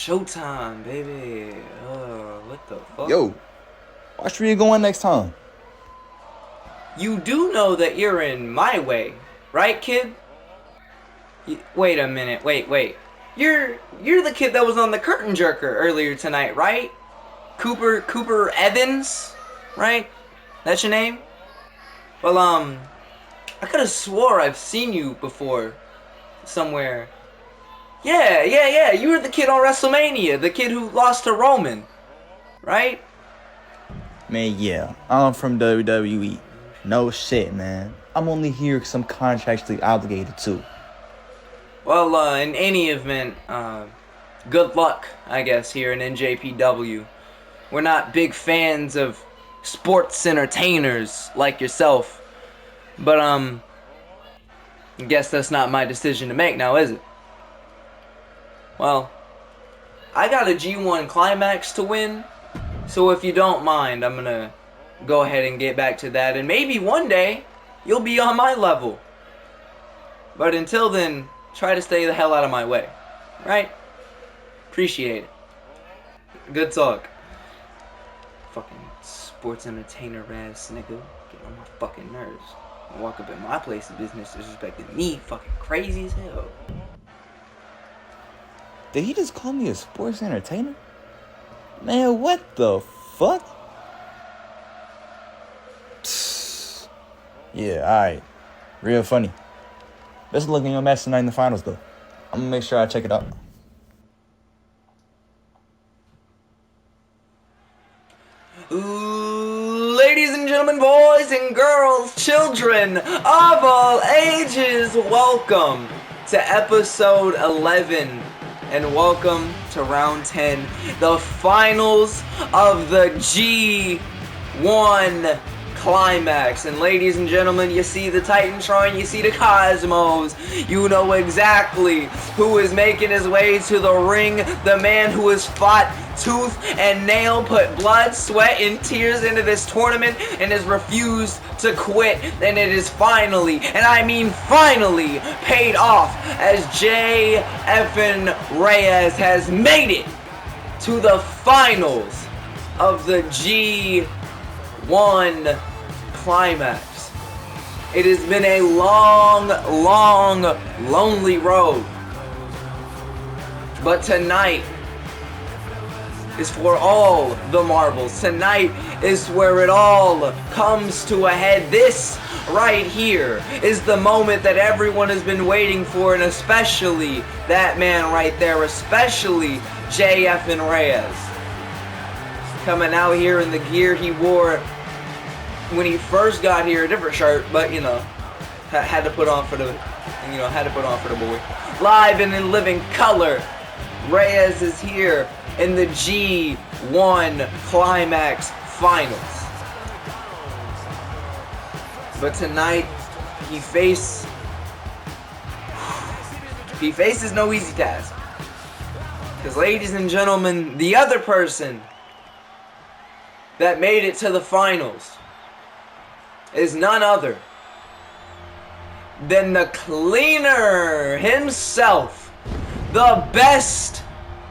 showtime, baby. What the fuck? Yo, watch where you going next time. You do know that you're in my way, right, kid? Wait a minute. Wait. You're the kid that was on the curtain jerker earlier tonight, right? Cooper Evans, right? That's your name? Well, I could have swore I've seen you before somewhere. Yeah. You were the kid on WrestleMania, the kid who lost to Roman, right? Man, yeah, I'm from WWE. No shit, man. I'm only here because I'm contractually obligated to. Well, in any event, good luck, I guess, here in NJPW. We're not big fans of sports entertainers like yourself, but, I guess that's not my decision to make now, is it? Well, I got a G1 Climax to win, so if you don't mind, I'm gonna go ahead and get back to that, and maybe one day, you'll be on my level. But until then, try to stay the hell out of my way, right? Appreciate it. Good talk. Fucking sports entertainer ass nigga, get on my fucking nerves. Walk up in my place of business disrespecting me, fucking crazy as hell. Did he just call me a sports entertainer? Man, what the fuck? Yeah, alright. Real funny. Best of luck in your match tonight in the finals, though. I'm gonna make sure I check it out. Ladies and gentlemen, boys and girls, children of all ages, welcome to episode 11 and welcome to round 10, the finals of the G1 Climax. And ladies and gentlemen, you see the Titantron, you see the Cosmos, you know exactly who is making his way to the ring, the man who has fought tooth and nail, put blood, sweat, and tears into this tournament, and has refused to quit, and it is finally, and I mean finally, paid off as J. Effin Reyes has made it to the finals of the G1 Climax. It has been a long, lonely road, but tonight is for all the marbles. Tonight is where it all comes to a head. This right here is the moment that everyone has been waiting for, and especially that man right there, especially JF and Reyes. Coming out here in the gear he wore when he first got here, a different shirt, but you know, had to put on for the boy. Live and in living color, Reyes is here in the G1 Climax Finals. But tonight, he faces no easy task. Because ladies and gentlemen, the other person that made it to the finals is none other than the cleaner himself, the best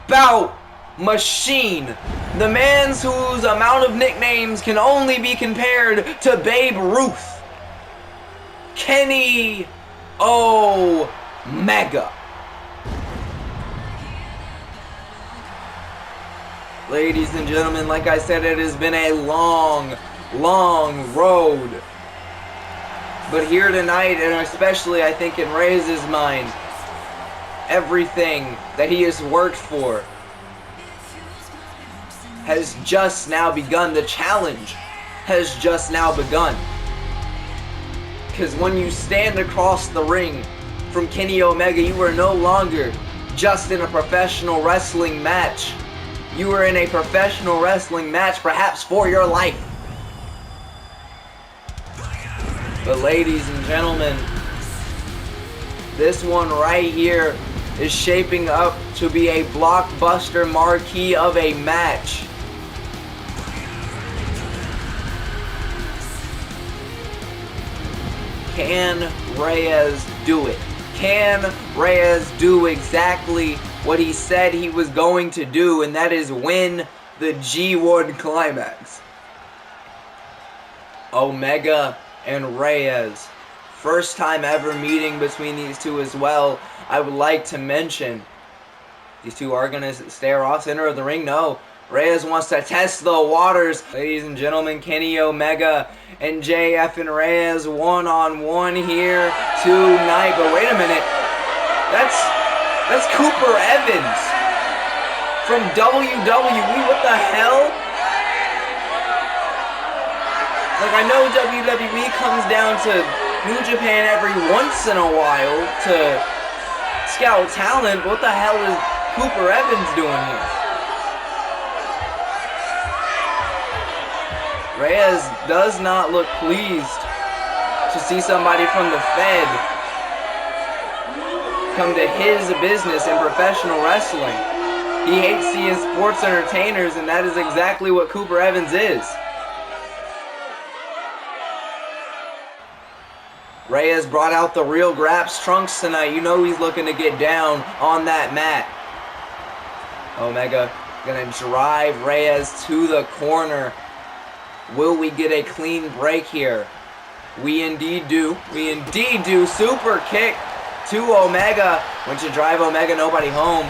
bout machine, the man whose amount of nicknames can only be compared to Babe Ruth, Kenny Omega. Ladies and gentlemen, like I said, it has been a long road. But here tonight, and especially I think in Reyes' mind, everything that he has worked for has just now begun. The challenge has just now begun. Because when you stand across the ring from Kenny Omega, you are no longer just in a professional wrestling match. You are in a professional wrestling match, perhaps for your life. But ladies and gentlemen, this one right here is shaping up to be a blockbuster marquee of a match. Can Reyes do it? Can Reyes do exactly what he said he was going to do, and that is win the G1 Climax. Omega and Reyes. First time ever meeting between these two as well. I would like to mention, these two are going to stare off center of the ring. No, Reyes wants to test the waters. Ladies and gentlemen, Kenny Omega and JF and Reyes one-on-one here tonight. But wait a minute, that's Cooper Evans from WWE. What the hell? Like, I know WWE comes down to New Japan every once in a while to scout talent. What the hell is Cooper Evans doing here? Reyes does not look pleased to see somebody from the Fed come to his business in professional wrestling. He hates seeing sports entertainers, and that is exactly what Cooper Evans is. Reyes brought out the real Graps trunks tonight. You know he's looking to get down on that mat. Omega gonna drive Reyes to the corner. Will we get a clean break here? We indeed do. We indeed do. Super kick to Omega. Went to drive Omega, nobody home.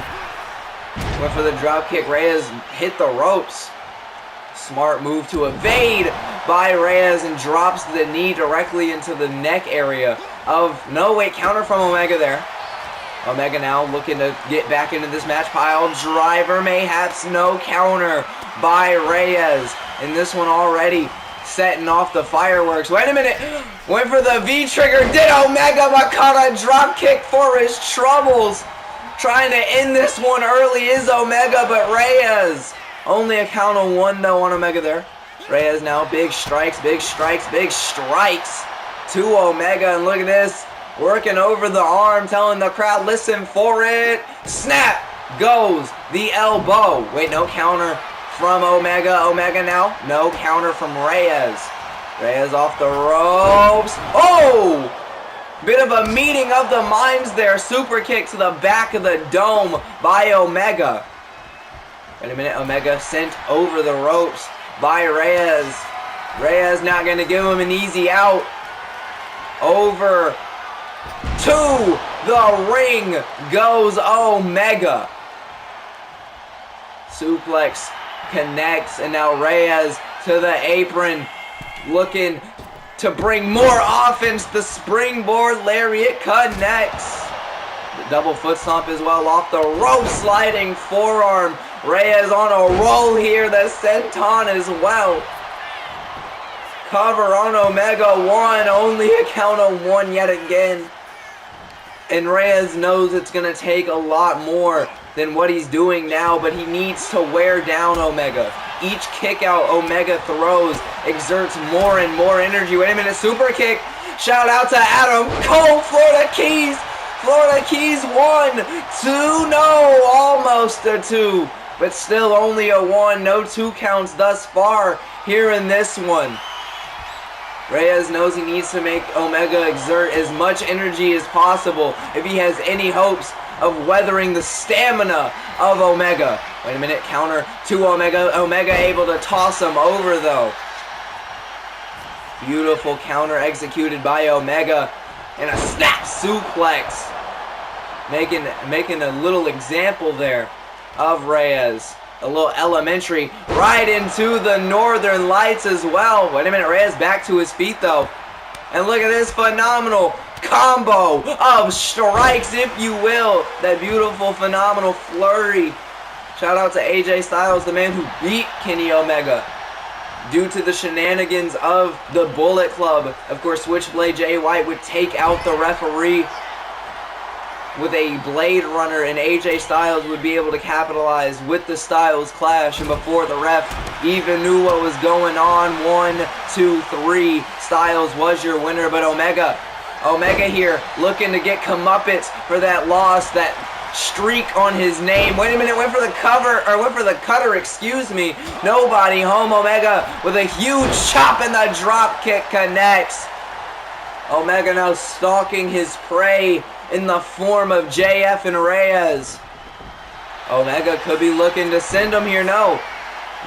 Went for the drop kick. Reyes hit the ropes. Smart move to evade by Reyes and drops the knee directly into the neck area of... No, wait, counter from Omega there. Omega now looking to get back into this match. Pile driver, mayhaps no counter by Reyes. And this one already setting off the fireworks. Wait a minute. Went for the V-trigger. Did Omega, but caught a drop kick for his troubles. Trying to end this one early is Omega, but Reyes. Only a count of one though on Omega there. Reyes now big strikes, big strikes, big strikes to Omega. And look at this. Working over the arm, telling the crowd, listen for it. Snap goes the elbow. Wait, no counter from Omega. Omega now. No counter from Reyes. Reyes off the ropes. Oh! Bit of a meeting of the minds there. Super kick to the back of the dome by Omega. Wait a minute. Omega sent over the ropes by Reyes. Reyes not going to give him an easy out. Over to the ring goes Omega. Suplex connects, and now Reyes to the apron, looking to bring more offense. The springboard lariat connects. The double foot stomp as well off the rope, sliding forearm. Reyes on a roll here. The senton as well. Cover on Omega, one, only a count of one yet again. And Reyes knows it's going to take a lot more than what he's doing now, but he needs to wear down Omega. Each kick out Omega throws exerts more and more energy. Wait a minute, super kick. Shout out to Adam Cole, Florida Keys. Florida Keys 1, 2, no, almost a 2. But still only a 1, no 2 counts thus far here in this one. Reyes knows he needs to make Omega exert as much energy as possible if he has any hopes of weathering the stamina of Omega. Wait a minute, counter to Omega. Omega able to toss him over though. Beautiful counter executed by Omega. And a snap suplex. Making a little example there of Reyes. A little elementary right into the Northern Lights as well. Wait a minute, Reyes back to his feet though. And look at this phenomenal combo of strikes, if you will. That beautiful, phenomenal flurry. Shout out to AJ Styles, the man who beat Kenny Omega due to the shenanigans of the Bullet Club. Of course, Switchblade Jay White would take out the referee with a Blade Runner, and AJ Styles would be able to capitalize with the Styles Clash. And before the ref even knew what was going on, 1, 2, 3, Styles was your winner. But Omega here looking to get comeuppance for that loss, that streak on his name. Wait a minute, went for the cutter, excuse me. Nobody home. Omega with a huge chop, and the drop kick connects. Omega now stalking his prey in the form of JF and Reyes. Omega could be looking to send him here. No.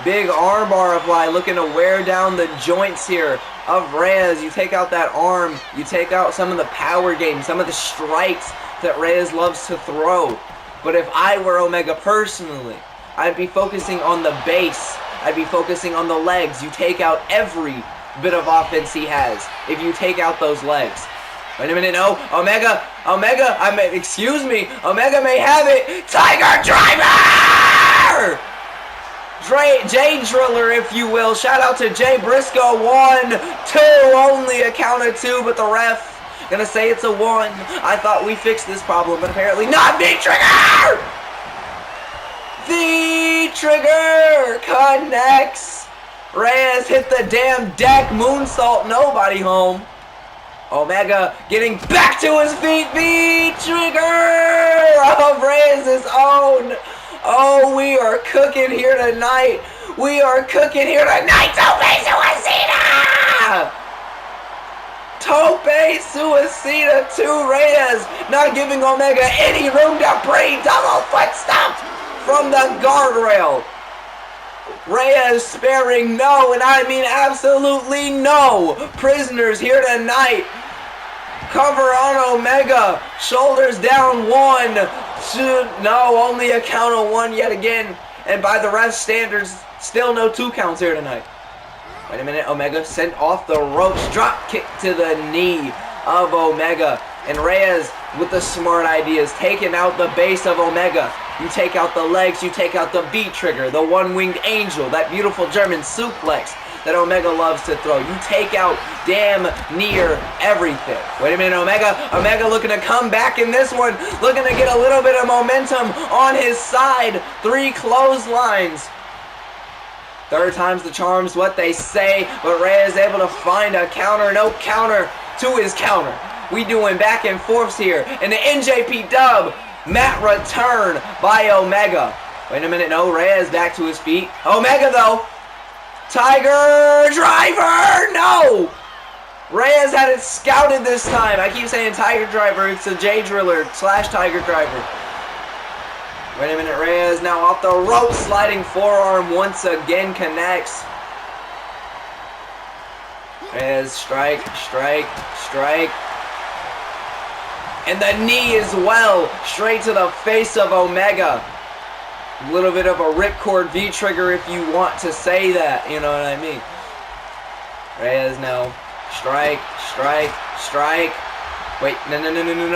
Big armbar apply, looking to wear down the joints here of Reyes. You take out that arm. You take out some of the power game, some of the strikes that Reyes loves to throw. But if I were Omega personally, I'd be focusing on the base. I'd be focusing on the legs. You take out every bit of offense he has if you take out those legs. Wait a minute, no. Omega, excuse me. Omega may have it. Tiger Driver! Jay Driller, if you will. Shout out to Jay Briscoe. 1, 2, only a count of 2, but the ref gonna say it's a 1. I thought we fixed this problem, but apparently not. V-Trigger! V-Trigger connects. Reyes hit the damn deck. Moonsault, nobody home. Omega getting back to his feet. V-Trigger of Reyes' own. Oh, we are cooking here tonight. We are cooking here tonight. Tope Suicida! Tope Suicida to Reyes. Not giving Omega any room to breathe. Double foot stomp from the guardrail. Reyes sparing no, and I mean absolutely no, prisoners here tonight. Cover on Omega. Shoulders down. 1, 2. No, only a count of 1 yet again. And by the ref standards, still no 2 counts here tonight. Wait a minute. Omega sent off the ropes. Drop kick to the knee of Omega. And Reyes with the smart ideas, taking out the base of Omega. You take out the legs. You take out the V-Trigger, the one-winged angel, that beautiful German suplex that Omega loves to throw. You take out damn near everything. Wait a minute, Omega looking to come back in this one, looking to get a little bit of momentum on his side. 3 clotheslines. Third time's the charm's what they say, but Reyes able to find a counter. No counter to his counter. We doing back and forths here. And the NJP dub, mat return by Omega. Wait a minute, no, Reyes back to his feet. Omega though. Tiger Driver! No! Reyes had it scouted this time. I keep saying Tiger Driver. It's a J Driller / Tiger Driver. Wait a minute. Reyes now off the rope. Sliding forearm once again connects. Reyes strike. And the knee as well. Straight to the face of Omega. A little bit of a ripcord V-Trigger if you want to say that, you know what I mean. Reyes now. Strike. Wait, no,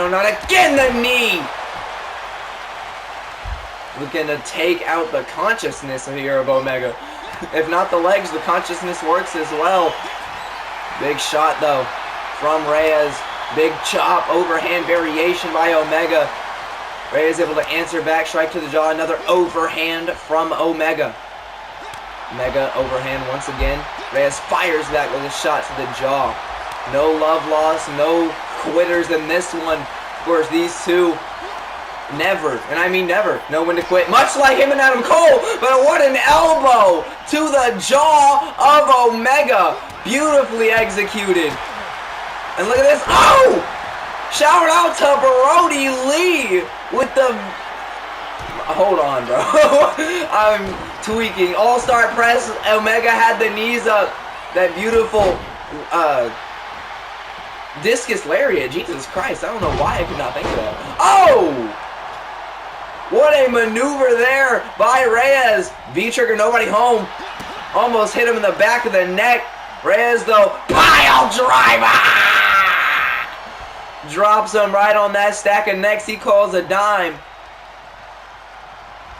not again, the knee! Looking to take out the consciousness here of Omega. If not the legs, the consciousness works as well. Big shot though from Reyes. Big chop, overhand variation by Omega. Reyes able to answer back, strike to the jaw, another overhand from Omega. Omega overhand once again. Reyes fires back with a shot to the jaw. No love lost, no quitters in this one. Of course, these two never, and I mean never, know when to quit. Much like him and Adam Cole, but what an elbow to the jaw of Omega. Beautifully executed. And look at this. Oh! Shout out to Brody Lee with the... Hold on, bro. I'm tweaking. All-Star press. Omega had the knees up. That beautiful discus lariat. Jesus Christ. I don't know why I could not think of that. Oh! What a maneuver there by Reyes. V-Trigger, nobody home. Almost hit him in the back of the neck. Reyes, though, pile driver! Drops him right on that stack of necks. He calls a dime.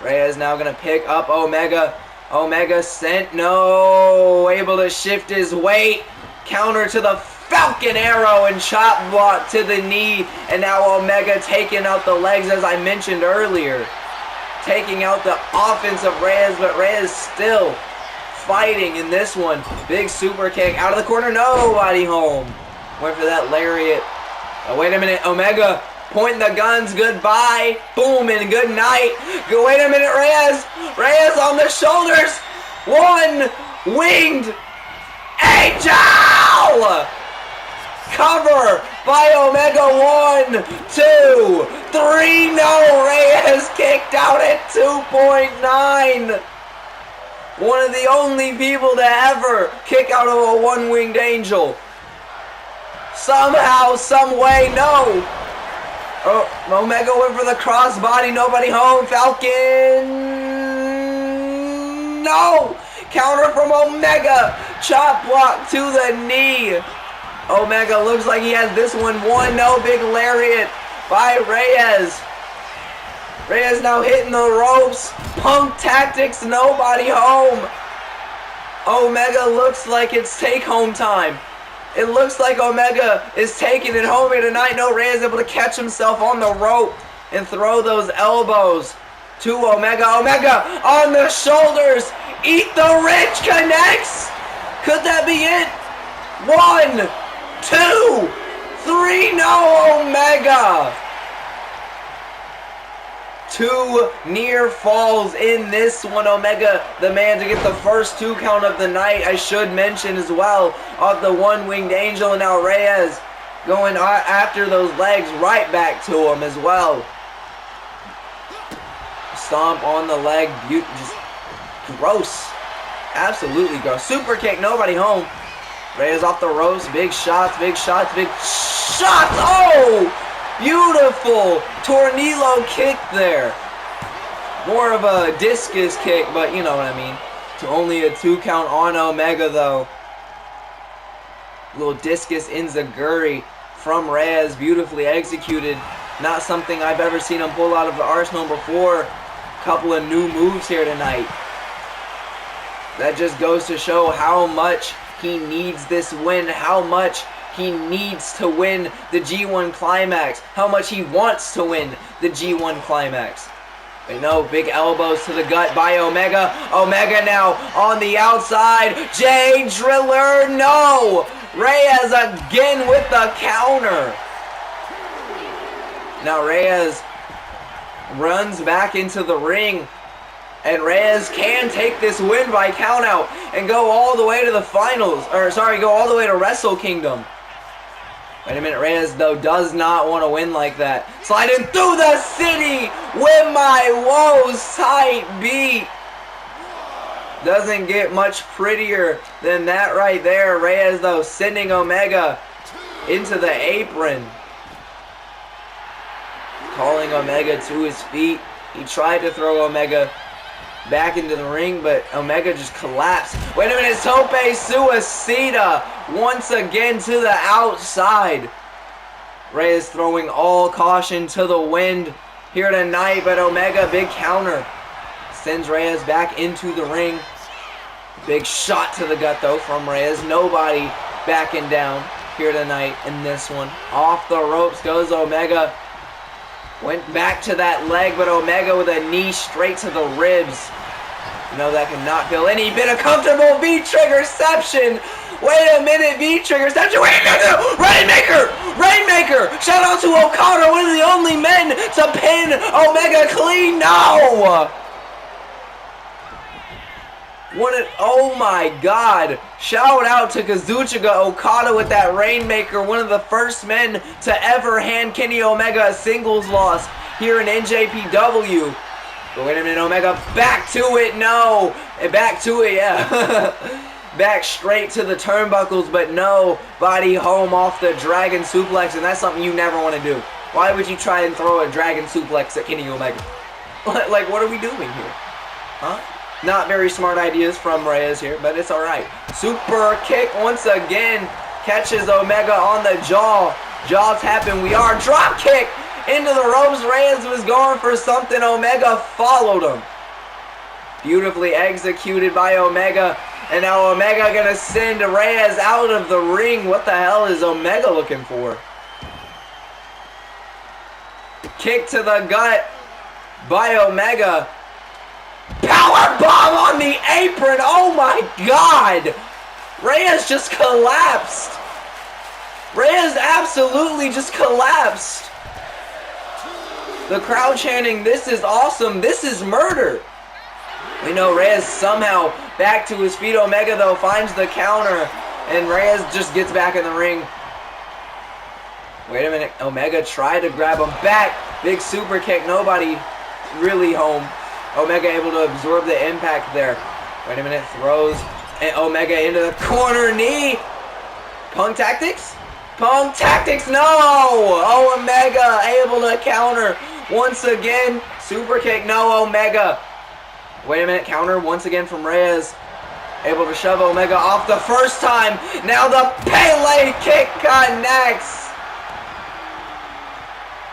Reyes now going to pick up Omega. Omega sent. No. Able to shift his weight. Counter to the Falcon Arrow and chop block to the knee. And now Omega taking out the legs as I mentioned earlier. Taking out the offense of Reyes. But Reyes still fighting in this one. Big super kick. Out of the corner. Nobody home. Went for that lariat. Oh, wait a minute, Omega pointing the guns, goodbye, boom, and good night. Wait a minute, Reyes on the shoulders, 1 winged angel! Cover by Omega. 1, 2, 3. No, Reyes kicked out at 2.9. One of the only people to ever kick out of a one-winged angel. Somehow, some way, no. Oh, Omega went for the crossbody. Nobody home. Falcon. No. Counter from Omega. Chop block to the knee. Omega looks like he has this one won. No, big lariat by Reyes. Reyes now hitting the ropes. Punk tactics. Nobody home. Omega looks like it's take-home time. It looks like Omega is taking it home here tonight. No, Reyes is able to catch himself on the rope and throw those elbows to Omega. Omega on the shoulders. Eat the Rich connects. Could that be it? 1, 2, 3. No, Omega. 2 near falls in this one. Omega, the man to get the first 2 count of the night. I should mention as well of the one-winged angel. And now Reyes going after those legs right back to him as well. Stomp on the leg. Just gross. Absolutely gross. Super kick. Nobody home. Reyes off the ropes. Big shots. Big shots. Big shots. Oh! Beautiful tornillo kick there. More of a discus kick, but you know what I mean. To only a 2 count on Omega though. Little discus enziguri from Reyes, beautifully executed. Not something I've ever seen him pull out of the arsenal before. Couple of new moves here tonight. That just goes to show how much he needs this win, how much he needs to win the G1 Climax. How much he wants to win the G1 Climax. But no, big elbows to the gut by Omega. Omega now on the outside. Jay Driller, no! Reyes again with the counter. Now Reyes runs back into the ring. And Reyes can take this win by countout and go all the way to the finals. Or sorry, go all the way to Wrestle Kingdom. Wait a minute, Reyes, though, does not want to win like that. Sliding through the city with my woes tight beat. Doesn't get much prettier than that right there. Reyes, though, sending Omega into the apron. Calling Omega to his feet. He tried to throw Omega back into the ring, but Omega just collapsed. Wait a minute, Tope Suicida once again to the outside. Reyes throwing all caution to the wind here tonight, but Omega, big counter. Sends Reyes back into the ring. Big shot to the gut though from Reyes. Nobody backing down here tonight in this one. Off the ropes goes Omega. Went back to that leg, but Omega with a knee straight to the ribs. You know that cannot feel any bit of comfortable V-triggerception. Wait a minute, V-triggerception. Wait, no. Rainmaker! Rainmaker! Shout out to Okada, one of the only men to pin Omega clean. No! Oh my god. Shout out to Kazuchika Okada with that Rainmaker, one of the first men to ever hand Kenny Omega a singles loss here in NJPW. But wait a minute, Omega, back to it, no. Back to it, yeah. Back straight to the turnbuckles, but no. Body home off the dragon suplex, and that's something you never want to do. Why would you try and throw a dragon suplex at Kenny Omega? Like, what are we doing here? Huh? Not very smart ideas from Reyes here, but it's alright. Super kick once again. Catches Omega on the jaw. Jaw tapping. We are drop kick into the ropes. Reyes was going for something. Omega followed him. Beautifully executed by Omega. And now Omega gonna send Reyes out of the ring. What the hell is Omega looking for? Kick to the gut by Omega. Power bomb on the apron. Oh my god. Reyes just collapsed. Reyes absolutely just collapsed. The crowd chanting, "This is awesome. This is murder." We know Reyes somehow back to his feet. Omega though finds the counter, and Reyes just gets back in the ring. Wait a minute. Omega tried to grab him back. Big super kick. Nobody really home. Omega able to absorb the impact there. Wait a minute. Throws and Omega into the corner knee. Punk tactics? Punk tactics. No! Omega able to counter once again. Super kick. No, Omega. Wait a minute. Counter once again from Reyes. Able to shove Omega off the first time. Now the Pele kick connects.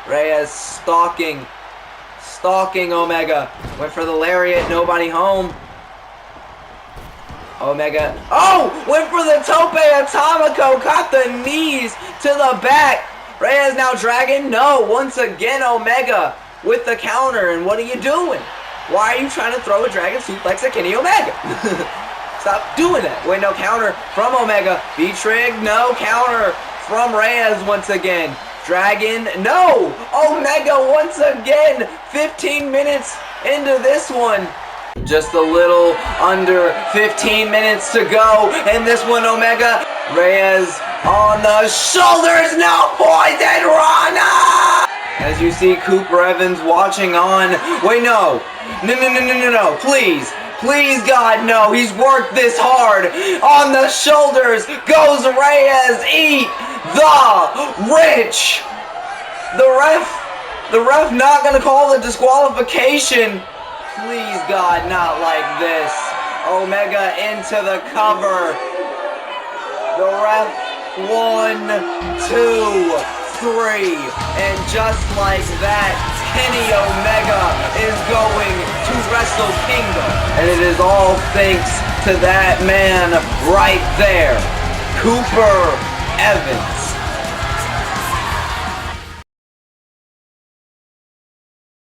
Reyes stalking Omega. Went for the lariat, nobody home. Omega, went for the tope atomico, caught the knees to the back. Reyes now dragging, no, once again Omega with the counter, and what are you doing? Why are you trying to throw a dragon suplex at Kenny Omega? Stop doing that. Wait, no, counter from Omega. B-Trig, no, counter from Reyes once again. Dragon, no! Omega once again! 15 minutes into this one. Just a little under 15 minutes to go. And this one, Omega. Reyes on the shoulders, no poison Rana! As you see Cooper Evans watching on. Wait, no. No, please. Please, God, no. He's worked this hard. On the shoulders goes Reyes. Eat the rich. The ref not gonna call the disqualification. Please, God, not like this. Omega into the cover. The ref 1, 2, 3, and just like that, Kenny Omega is going to Wrestle Kingdom. And it is all thanks to that man right there, Cooper Evans.